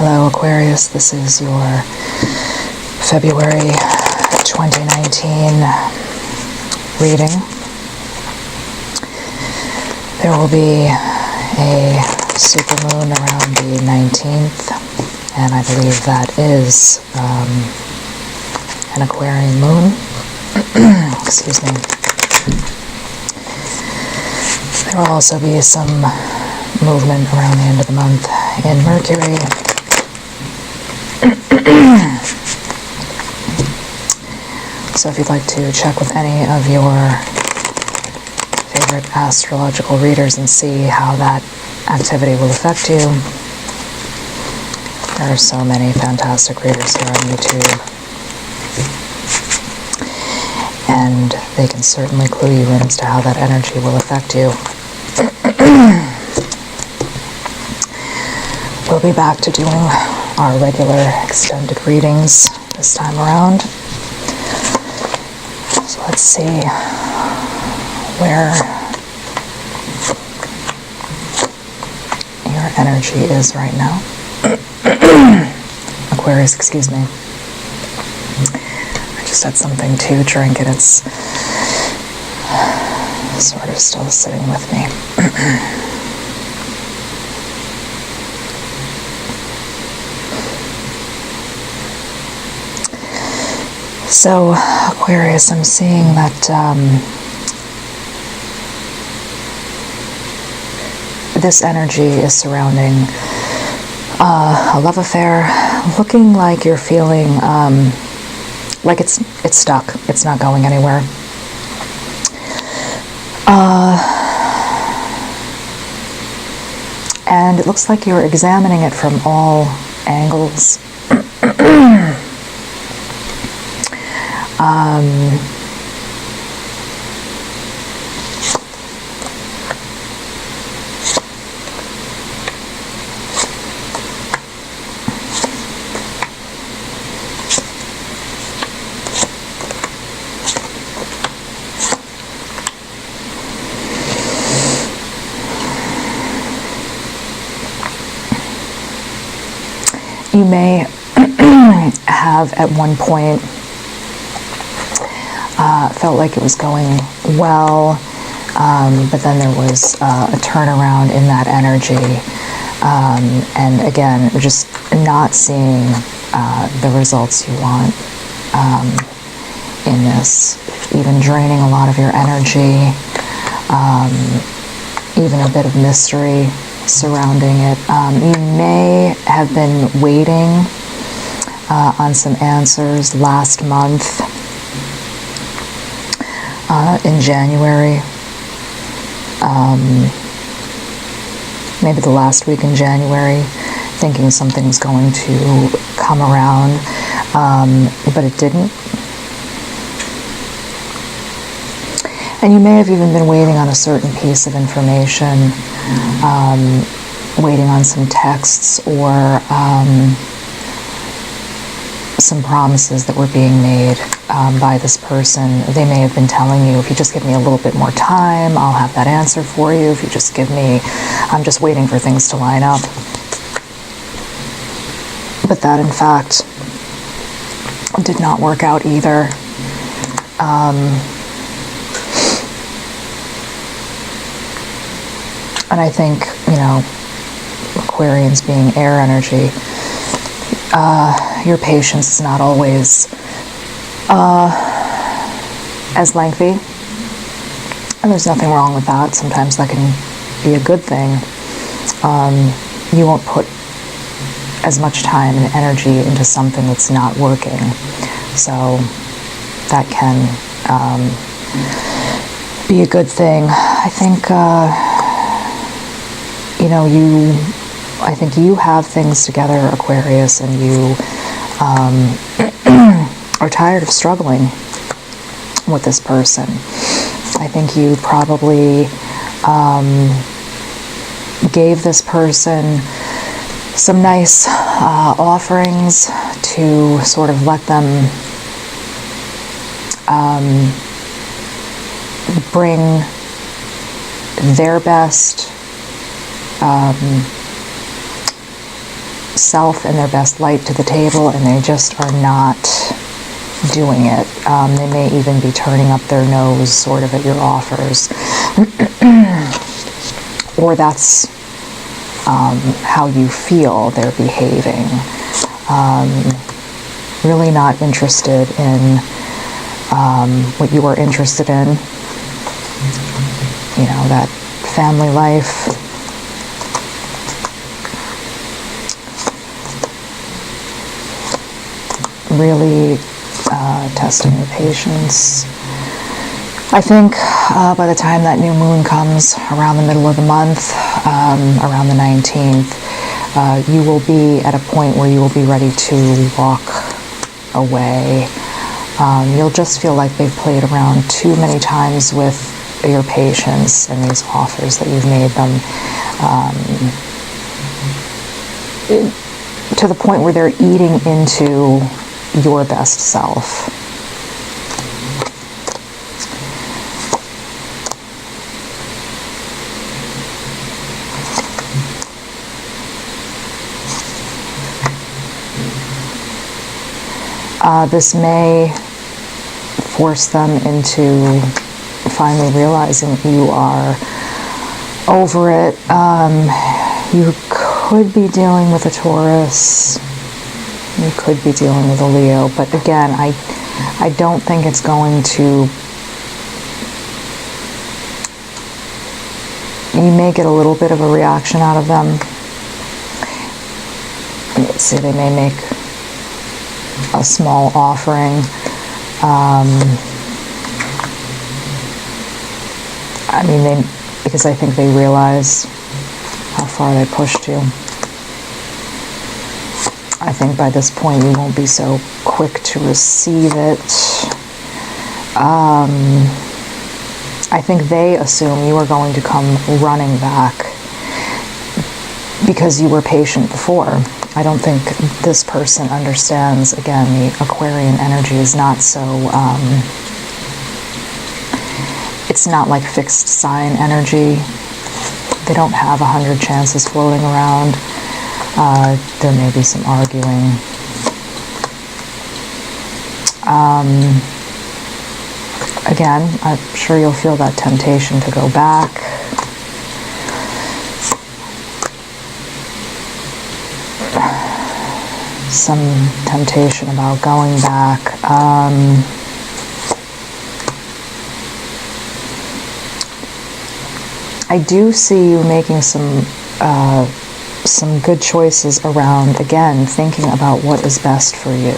Hello Aquarius, this is your February 2019 reading. There will be a supermoon around the 19th, and I believe that is an Aquarian moon. Excuse me. There will also be some movement around the end of the month in Mercury. So if you'd like to check with any of your favorite astrological readers and see how that activity will affect you, there are so many fantastic readers here on YouTube, and they can certainly clue you in as to how that energy will affect you. We'll be back to doing our regular extended readings this time around. So let's see where your energy is right now. Aquarius, excuse me. I just had something to drink and it's sort of still sitting with me. So, Aquarius, I'm seeing that this energy is surrounding a love affair, looking like you're feeling like it's stuck, it's not going anywhere. And it looks like you're examining it from all angles. You may have at one point felt like it was going well, but then there was a turnaround in that energy, and again, you're just not seeing the results you want in this, even draining a lot of your energy, even a bit of mystery surrounding it. You may have been waiting on some answers last month, in January, maybe the last week in January, thinking something's going to come around, but it didn't. And you may have even been waiting on a certain piece of information, waiting on some texts or some promises that were being made by this person. They may have been telling you, if you just give me a little bit more time, I'll have that answer for you. If you just give me, I'm just waiting for things to line up. But that, in fact, did not work out either. And I think, you know, Aquarians being air energy, your patience is not always as lengthy, and there's nothing wrong with that. Sometimes that can be a good thing. You won't put as much time and energy into something that's not working, so that can be a good thing. I think I think you have things together, Aquarius, and you are tired of struggling with this person. I think you probably gave this person some nice offerings to sort of let them bring their best self and their best light to the table, and they just are not doing it. They may even be turning up their nose sort of at your offers. Or that's how you feel they're behaving. Really not interested in what you are interested in. You know, that family life. Really testing your patience. I think by the time that new moon comes around the middle of the month, around the 19th, you will be at a point where you will be ready to walk away. You'll just feel like they've played around too many times with your patience and these offers that you've made them, to the point where they're eating into your best self. This may force them into finally realizing you are over it. You could be dealing with a Taurus. You could be dealing with a Leo. But again, I don't think it's going to... You may get a little bit of a reaction out of them. Let's see, they may make a small offering. I mean, because I think they realize how far they pushed you. I think by this point you won't be so quick to receive it. I think they assume you are going to come running back because you were patient before. I don't think this person understands, again, the Aquarian energy is not so, it's not like fixed sign energy. They don't have 100 chances floating around. There may be some arguing. Again, I'm sure you'll feel that temptation to go back. Some temptation about going back. I do see you making some good choices around, again, thinking about what is best for you.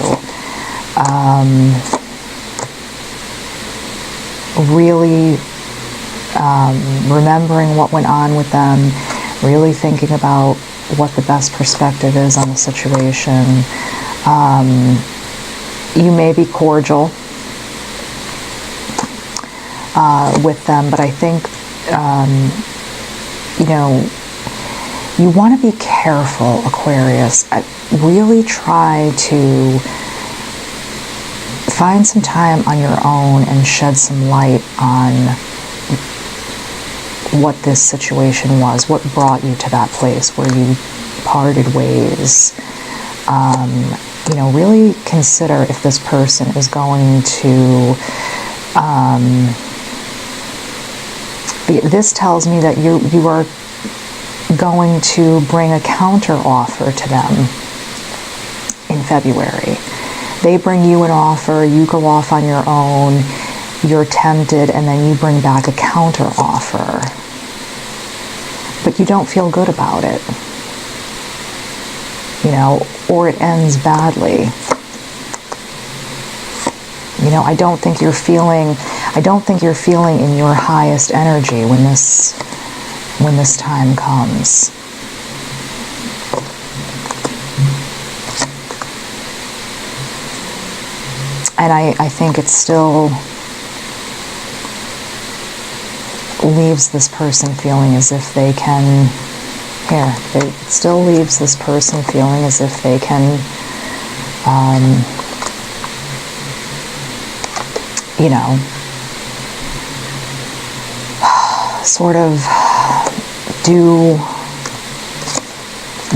Really remembering what went on with them, really thinking about what the best perspective is on the situation. You may be cordial with them, but I think, you know, you want to be careful, Aquarius. Really try to find some time on your own and shed some light on what this situation was, what brought you to that place where you parted ways. You know, really consider if this person is going to... this tells me that you are going to bring a counter offer to them in February. They bring you an offer, you go off on your own, you're tempted, and then you bring back a counter offer. But you don't feel good about it. You know, or it ends badly. You know, I don't think you're feeling in your highest energy when this time comes. And I think it still leaves this person feeling as if they can, it still leaves this person feeling as if they can, you know, sort of do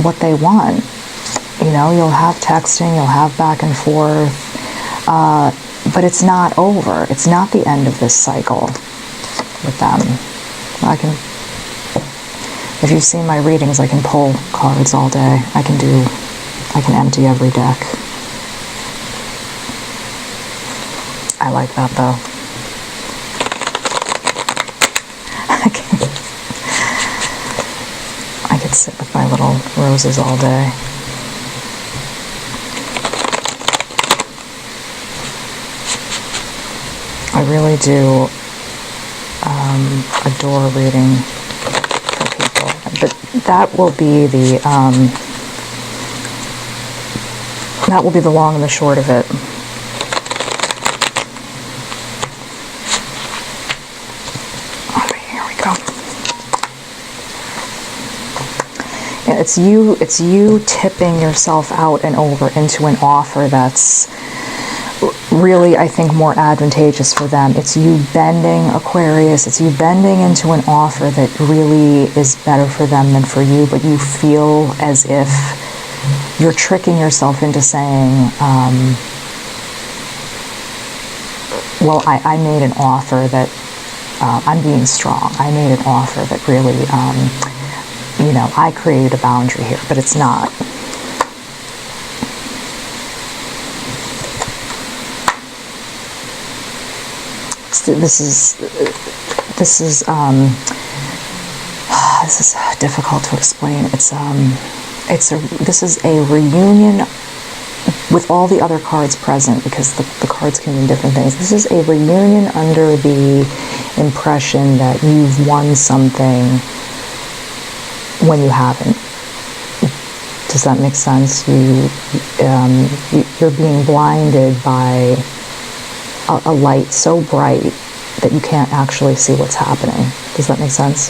what they want. You know, you'll have texting, you'll have back and forth, but it's not over. It's not the end of this cycle with them. If you've seen my readings, I can pull cards all day. I can empty every deck. I like that though. I could sit with my little roses all day. I really do adore reading for people, but that will be the long and the short of it. Here we go. Yeah, it's you tipping yourself out and over into an offer that's really, I think, more advantageous for them. It's you bending, Aquarius, it's you bending into an offer that really is better for them than for you, but you feel as if you're tricking yourself into saying, well, I made an offer that, I'm being strong. I made an offer that really, you know, I created a boundary here, but it's not. This is difficult to explain. This is a reunion with all the other cards present, because the cards can mean different things. This is a reunion under the impression that you've won something when you haven't. Does that make sense? You're being blinded by a light so bright that you can't actually see what's happening. Does that make sense?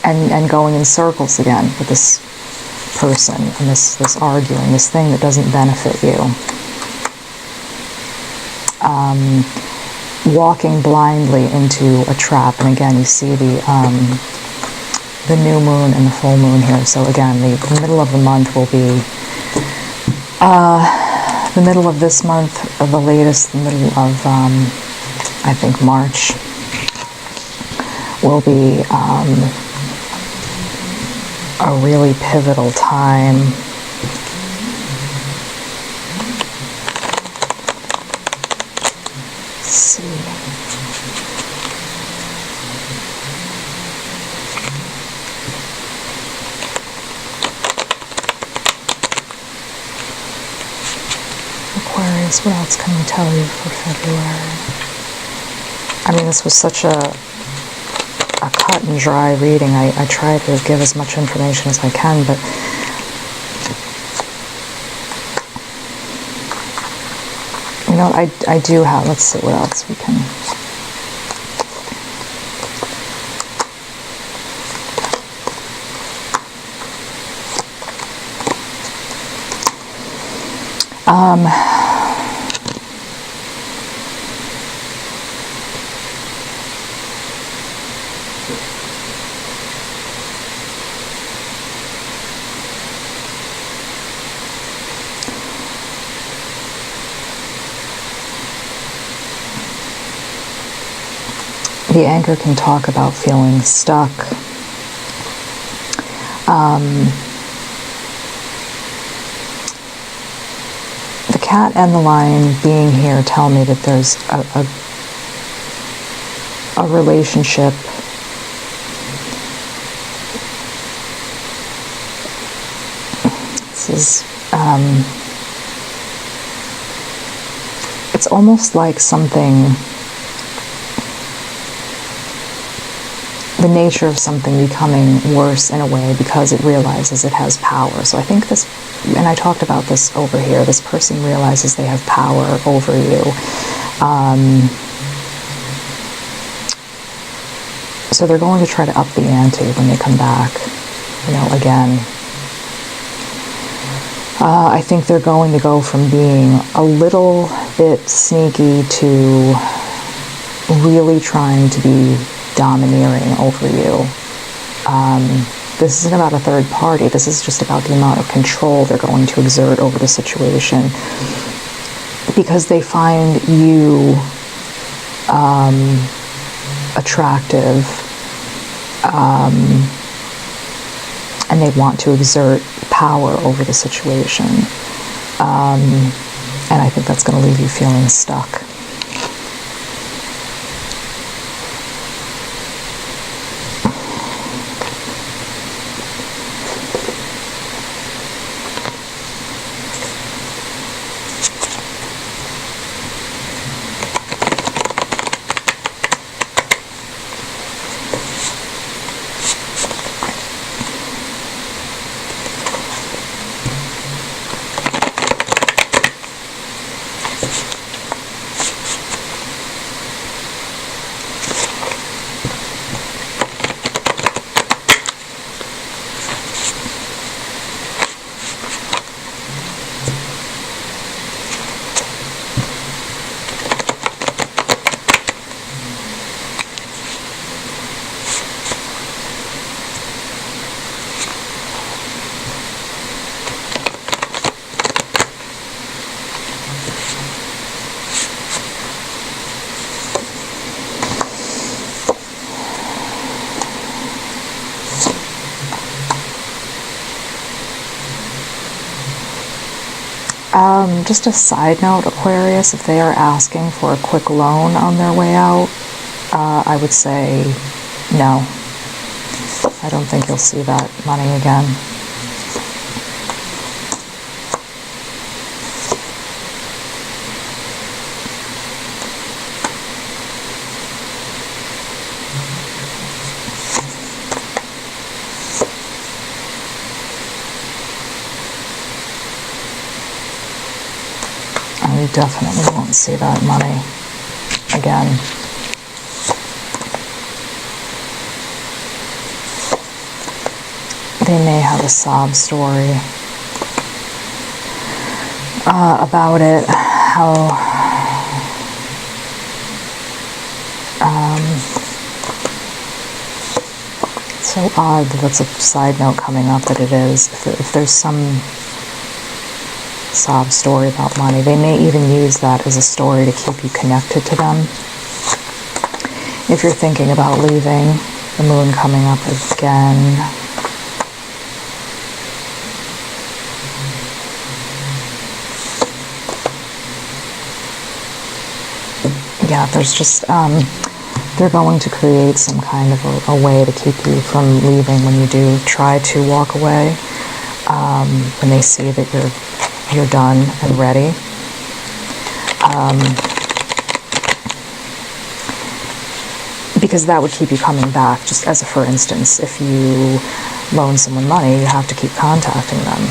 And going in circles again with this person and this arguing, this thing that doesn't benefit you. Walking blindly into a trap. And again, you see the new moon and the full moon here. So again, the middle of the month will be the middle of this month, or the latest, the middle of, I think, March, will be a really pivotal time. Let's see. Aquarius, what else can we tell you for February? I mean, this was such a cut and dry reading. I try to give as much information as I can, but you know, I do have, let's see what else we can. The anchor can talk about feeling stuck. The cat and the lion being here tell me that there's a relationship this is it's almost like something, the nature of something becoming worse in a way because it realizes it has power. So I think this, and I talked about this over here, this person realizes they have power over you. So they're going to try to up the ante when they come back, you know, again. I think they're going to go from being a little bit sneaky to really trying to be domineering over you. this isn't about a third party. This is just about the amount of control they're going to exert over the situation, because they find you attractive, and they want to exert power over the situation. And I think that's going to leave you feeling stuck. Just a side note, Aquarius, if they are asking for a quick loan on their way out, I would say no. I don't think you'll see that money again. You definitely won't see that money again. They may have a sob story about it, how it's so odd that that's a side note coming up, that it is. If there's some sob story about money, they may even use that as a story to keep you connected to them. If you're thinking about leaving, the moon coming up again. Yeah, there's just, they're going to create some kind of a way to keep you from leaving when you do try to walk away, when they see that you're done and ready. Because that would keep you coming back. Just as a for instance, if you loan someone money, you have to keep contacting them.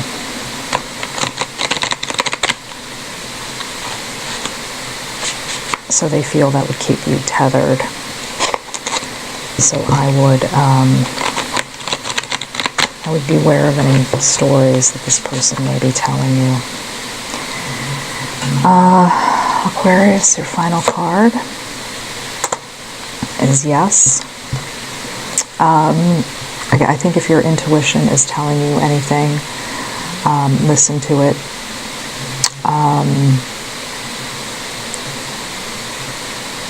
So they feel that would keep you tethered. So I would beware of any stories that this person may be telling you. Aquarius, your final card is yes. I think if your intuition is telling you anything, listen to it.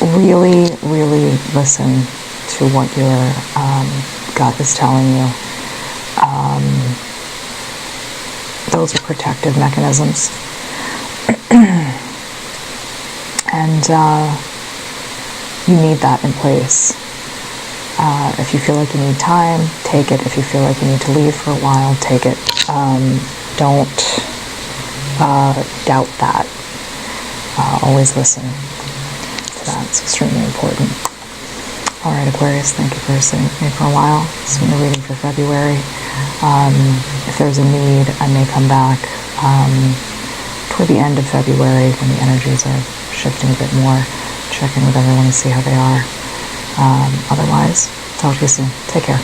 Really, really listen to what your gut is telling you. Those are protective mechanisms. And you need that in place. If you feel like you need time, take it. If you feel like you need to leave for a while, take it. Don't doubt that. Always listen to that. It's extremely important. All right, Aquarius, thank you for sitting with me for a while. This is your reading for February. If there's a need, I may come back toward the end of February when the energies are shifting a bit more, check in with everyone and see how they are. Otherwise, talk to you soon. Take care.